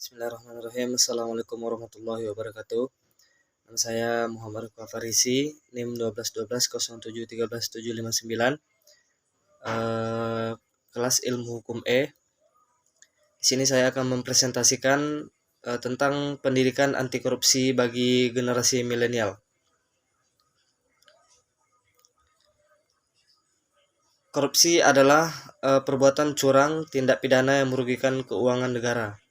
Bismillahirrahmanirrahim. Assalamualaikum warahmatullahi wabarakatuh. Nama saya Muhammad Rukwa Farisi, NIM 121207131759. Kelas Ilmu Hukum E. Di sini saya akan mempresentasikan tentang pendidikan anti korupsi bagi generasi milenial. Korupsi adalah perbuatan curang, tindak pidana yang merugikan keuangan negara.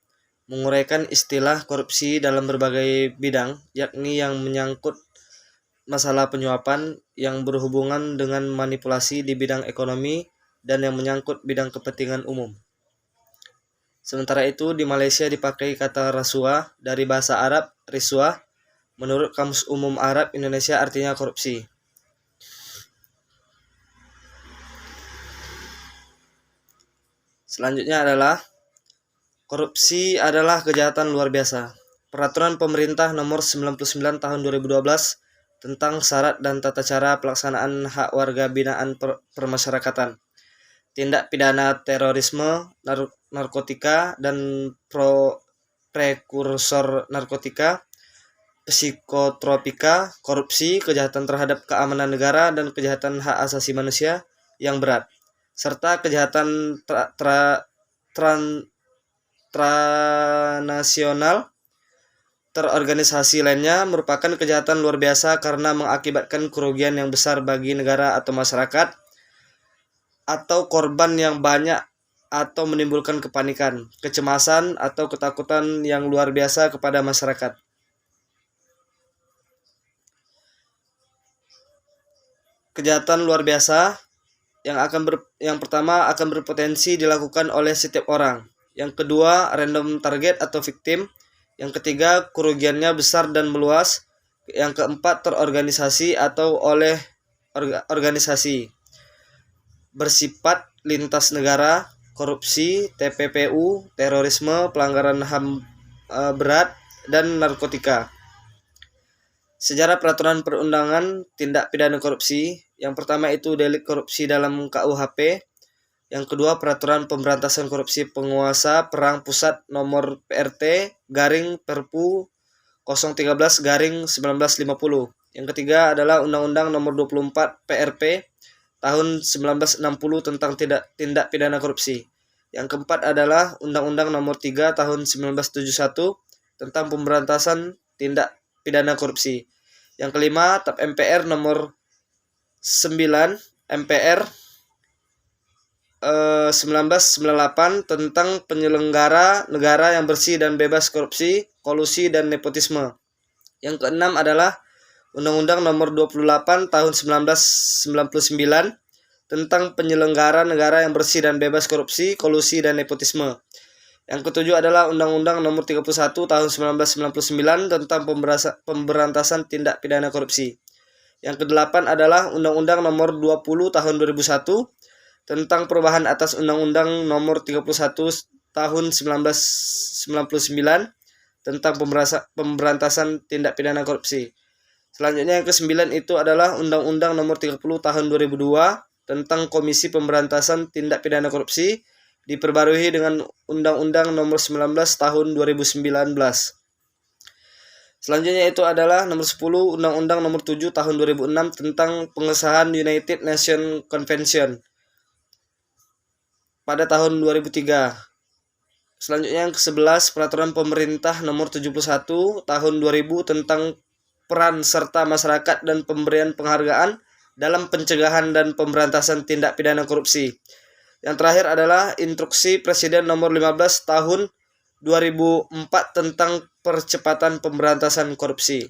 Menguraikan istilah korupsi dalam berbagai bidang, yakni yang menyangkut masalah penyuapan, yang berhubungan dengan manipulasi di bidang ekonomi, dan yang menyangkut bidang kepentingan umum. Sementara itu, di Malaysia dipakai kata rasuah dari bahasa Arab riswah. Menurut Kamus Umum Arab Indonesia artinya korupsi. Selanjutnya adalah korupsi adalah kejahatan luar biasa. Peraturan Pemerintah Nomor 99 Tahun 2012 tentang syarat dan tata cara pelaksanaan hak warga binaan permasyarakatan, tindak pidana terorisme, narkotika dan prekursor narkotika, psikotropika, korupsi, kejahatan terhadap keamanan negara dan kejahatan hak asasi manusia yang berat, serta kejahatan transnasional terorganisasi lainnya merupakan kejahatan luar biasa karena mengakibatkan kerugian yang besar bagi negara atau masyarakat, atau korban yang banyak, atau menimbulkan kepanikan, kecemasan, atau ketakutan yang luar biasa kepada masyarakat. Kejahatan luar biasa yang pertama akan berpotensi dilakukan oleh setiap orang. Yang kedua, random target atau victim. Yang ketiga, kerugiannya besar dan meluas. Yang keempat, terorganisasi atau oleh organisasi. Bersifat lintas negara, korupsi, TPPU, terorisme, pelanggaran HAM berat, dan narkotika. Sejarah peraturan perundangan tindak pidana korupsi. Yang pertama itu delik korupsi dalam KUHP. Yang kedua, peraturan pemberantasan korupsi penguasa perang pusat nomor PRT garing Perpu 013 garing 1950. Yang ketiga adalah Undang-Undang nomor 24 PRP tahun 1960 tentang tindak pidana korupsi. Yang keempat adalah Undang-Undang nomor 3 tahun 1971 tentang pemberantasan tindak pidana korupsi. Yang kelima, TAP MPR nomor 9 MPR 1998 tentang penyelenggara negara yang bersih dan bebas korupsi, kolusi, dan nepotisme. Yang keenam adalah Undang-Undang nomor 28 tahun 1999 tentang penyelenggara negara yang bersih dan bebas korupsi, kolusi, dan nepotisme. Yang ketujuh adalah Undang-Undang nomor 31 tahun 1999 tentang pemberantasan tindak pidana korupsi. Yang kedelapan adalah Undang-Undang nomor 20 tahun 2001 tentang perubahan atas Undang-Undang nomor 31 tahun 1999 tentang pemberantasan tindak pidana korupsi. Selanjutnya yang kesembilan itu adalah Undang-Undang nomor 30 tahun 2002 tentang Komisi Pemberantasan Tindak Pidana Korupsi, diperbarui dengan Undang-Undang nomor 19 tahun 2019. Selanjutnya itu adalah nomor 10 Undang-Undang nomor 7 tahun 2006 tentang pengesahan United Nations Convention pada tahun 2003. Selanjutnya yang ke-11 Peraturan Pemerintah nomor 71 tahun 2000 tentang peran serta masyarakat dan pemberian penghargaan dalam pencegahan dan pemberantasan tindak pidana korupsi. Yang terakhir adalah Instruksi Presiden nomor 15 tahun 2004 tentang percepatan pemberantasan korupsi.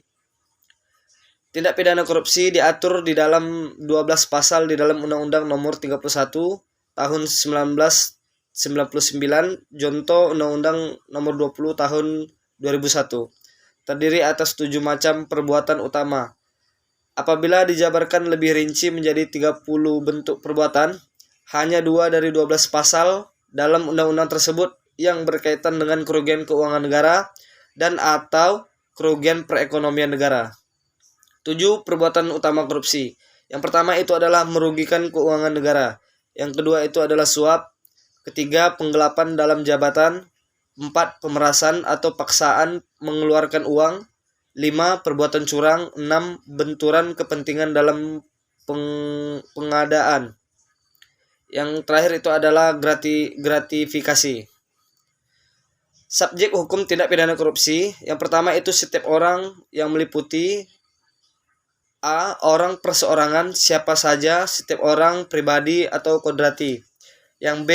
Tindak pidana korupsi diatur di dalam 12 pasal di dalam Undang-Undang nomor 31 tahun 1999, Jonto Undang-Undang nomor 20 tahun 2001. Terdiri atas 7 macam perbuatan utama. Apabila dijabarkan lebih rinci menjadi 30 bentuk perbuatan, hanya 2 dari 12 pasal dalam undang-undang tersebut yang berkaitan dengan kerugian keuangan negara dan atau kerugian perekonomian negara. 7 perbuatan utama korupsi. Yang pertama itu adalah merugikan keuangan negara. Yang kedua itu adalah suap. Ketiga, penggelapan dalam jabatan. 4. Pemerasan atau paksaan mengeluarkan uang. 5. Perbuatan curang. 6. Benturan kepentingan dalam pengadaan. Yang terakhir itu adalah gratifikasi. Subjek hukum tindak pidana korupsi. Yang pertama itu setiap orang yang meliputi A. Orang perseorangan, siapa saja, setiap orang, pribadi, atau kodrati. Yang B.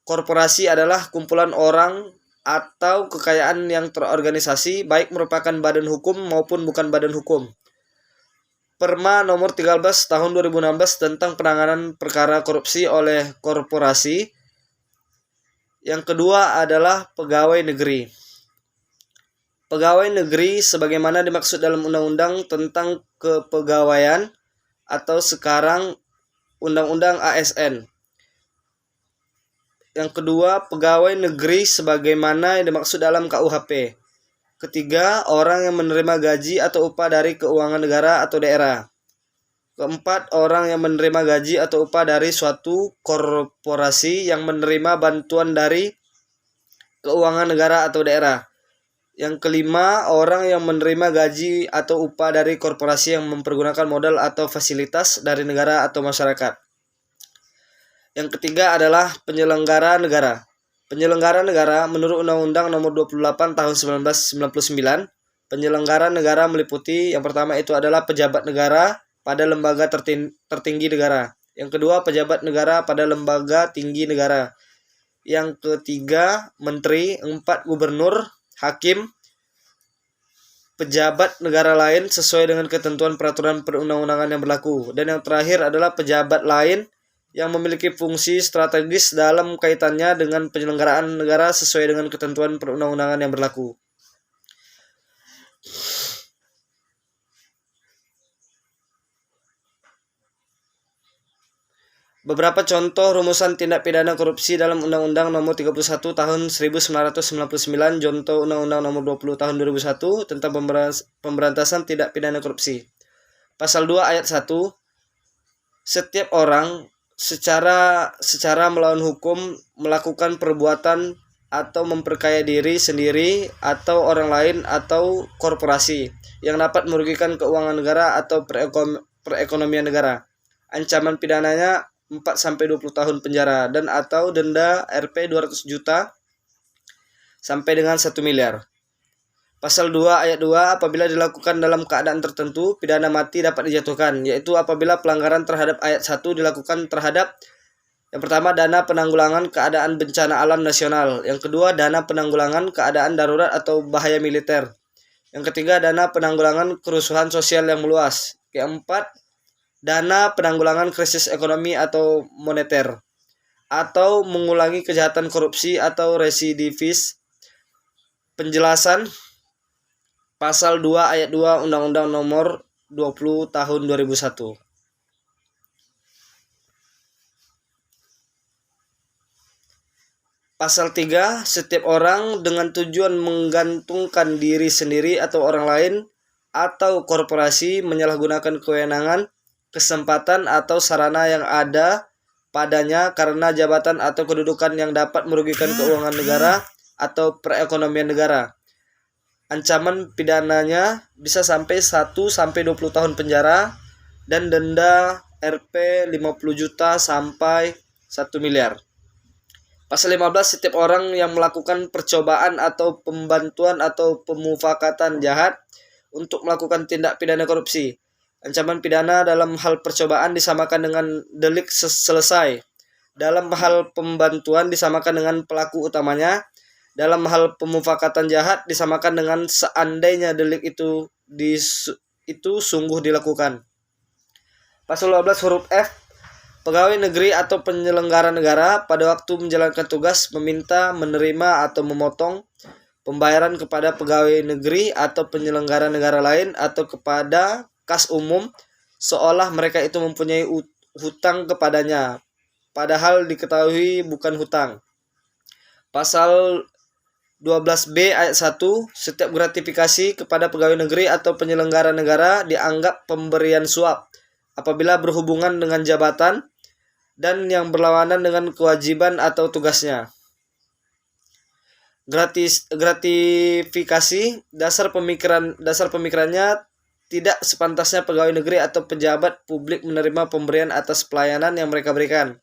Korporasi adalah kumpulan orang atau kekayaan yang terorganisasi, baik merupakan badan hukum maupun bukan badan hukum. Perma nomor 13 tahun 2016 tentang penanganan perkara korupsi oleh korporasi. Yang kedua adalah pegawai negeri. Pegawai negeri sebagaimana dimaksud dalam Undang-Undang tentang Kepegawaian atau sekarang Undang-Undang ASN. Yang kedua, pegawai negeri sebagaimana yang dimaksud dalam KUHP. Ketiga, orang yang menerima gaji atau upah dari keuangan negara atau daerah. Keempat, orang yang menerima gaji atau upah dari suatu korporasi yang menerima bantuan dari keuangan negara atau daerah. Yang kelima, orang yang menerima gaji atau upah dari korporasi yang mempergunakan modal atau fasilitas dari negara atau masyarakat. Yang ketiga adalah penyelenggara negara. Penyelenggara negara menurut Undang-Undang Nomor 28 Tahun 1999, penyelenggara negara meliputi yang pertama itu adalah pejabat negara pada lembaga tertinggi negara. Yang kedua, pejabat negara pada lembaga tinggi negara. Yang ketiga, menteri. 4, gubernur, hakim, pejabat negara lain sesuai dengan ketentuan peraturan perundang-undangan yang berlaku. Dan yang terakhir adalah pejabat lain yang memiliki fungsi strategis dalam kaitannya dengan penyelenggaraan negara sesuai dengan ketentuan perundang-undangan yang berlaku. Beberapa contoh rumusan tindak pidana korupsi dalam Undang-Undang Nomor 31 Tahun 1999, contoh Undang-Undang Nomor 20 Tahun 2001 tentang pemberantasan tindak pidana korupsi. Pasal 2 ayat 1, setiap orang secara melawan hukum melakukan perbuatan atau memperkaya diri sendiri atau orang lain atau korporasi yang dapat merugikan keuangan negara atau perekonomian negara. Ancaman pidananya 4-20 tahun penjara dan atau denda Rp 200 juta sampai dengan 1 miliar. Pasal 2 ayat 2, apabila dilakukan dalam keadaan tertentu, pidana mati dapat dijatuhkan, yaitu apabila pelanggaran terhadap ayat 1 dilakukan terhadap yang pertama, dana penanggulangan keadaan bencana alam nasional. Yang kedua, dana penanggulangan keadaan darurat atau bahaya militer. Yang ketiga, dana penanggulangan kerusuhan sosial yang meluas. Keempat, dana penanggulangan krisis ekonomi atau moneter. Atau mengulangi kejahatan korupsi atau residivis. Penjelasan Pasal 2 ayat 2 Undang-Undang Nomor 20 Tahun 2001. Pasal 3, setiap orang dengan tujuan menggantungkan diri sendiri atau orang lain atau korporasi menyalahgunakan kewenangan, kesempatan atau sarana yang ada padanya karena jabatan atau kedudukan yang dapat merugikan keuangan negara atau perekonomian negara. Ancaman pidananya bisa sampai 1-20 tahun penjara dan denda Rp 50 juta sampai 1 miliar. Pasal 15, setiap orang yang melakukan percobaan atau pembantuan atau pemufakatan jahat untuk melakukan tindak pidana korupsi. Ancaman pidana dalam hal percobaan disamakan dengan delik selesai. Dalam hal pembantuan disamakan dengan pelaku utamanya. Dalam hal pemufakatan jahat disamakan dengan seandainya delik itu sungguh dilakukan. Pasal 12 huruf F, pegawai negeri atau penyelenggara negara pada waktu menjalankan tugas meminta, menerima, atau memotong pembayaran kepada pegawai negeri atau penyelenggara negara lain atau kepada kas umum seolah mereka itu mempunyai hutang kepadanya, padahal diketahui bukan hutang. Pasal 12B ayat 1, setiap gratifikasi kepada pegawai negeri atau penyelenggara negara dianggap pemberian suap apabila berhubungan dengan jabatan dan yang berlawanan dengan kewajiban atau tugasnya. gratifikasi, dasar pemikirannya tidak sepantasnya pegawai negeri atau pejabat publik menerima pemberian atas pelayanan yang mereka berikan.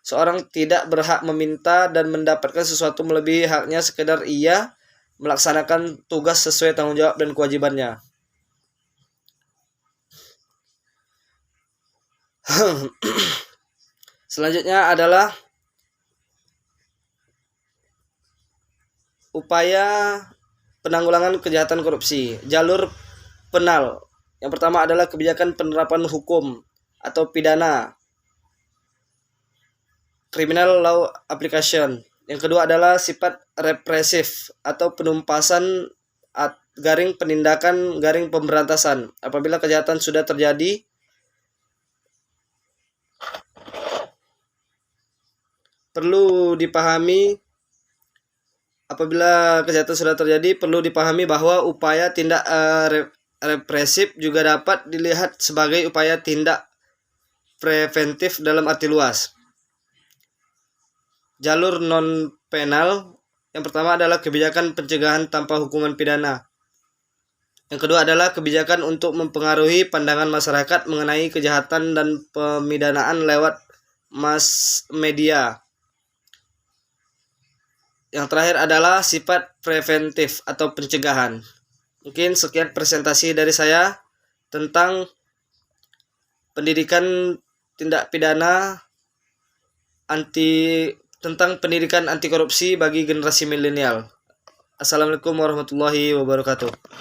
Seorang tidak berhak meminta dan mendapatkan sesuatu melebihi haknya sekedar ia melaksanakan tugas sesuai tanggung jawab dan kewajibannya. Selanjutnya adalah upaya penanggulangan kejahatan korupsi. Jalur penal. Yang pertama adalah kebijakan penerapan hukum atau pidana, criminal law application. Yang kedua adalah sifat represif atau penumpasan garing penindakan garing pemberantasan. Apabila kejahatan sudah terjadi, perlu dipahami bahwa upaya tindak represif juga dapat dilihat sebagai upaya tindak preventif dalam arti luas. Jalur non-penal. Yang pertama adalah kebijakan pencegahan tanpa hukuman pidana. Yang kedua adalah kebijakan untuk mempengaruhi pandangan masyarakat mengenai kejahatan dan pemidanaan lewat mass media. Yang terakhir adalah sifat preventif atau pencegahan. Mungkin sekian presentasi dari saya tentang pendidikan tindak pidana pendidikan anti korupsi bagi generasi milenial. Assalamualaikum warahmatullahi wabarakatuh.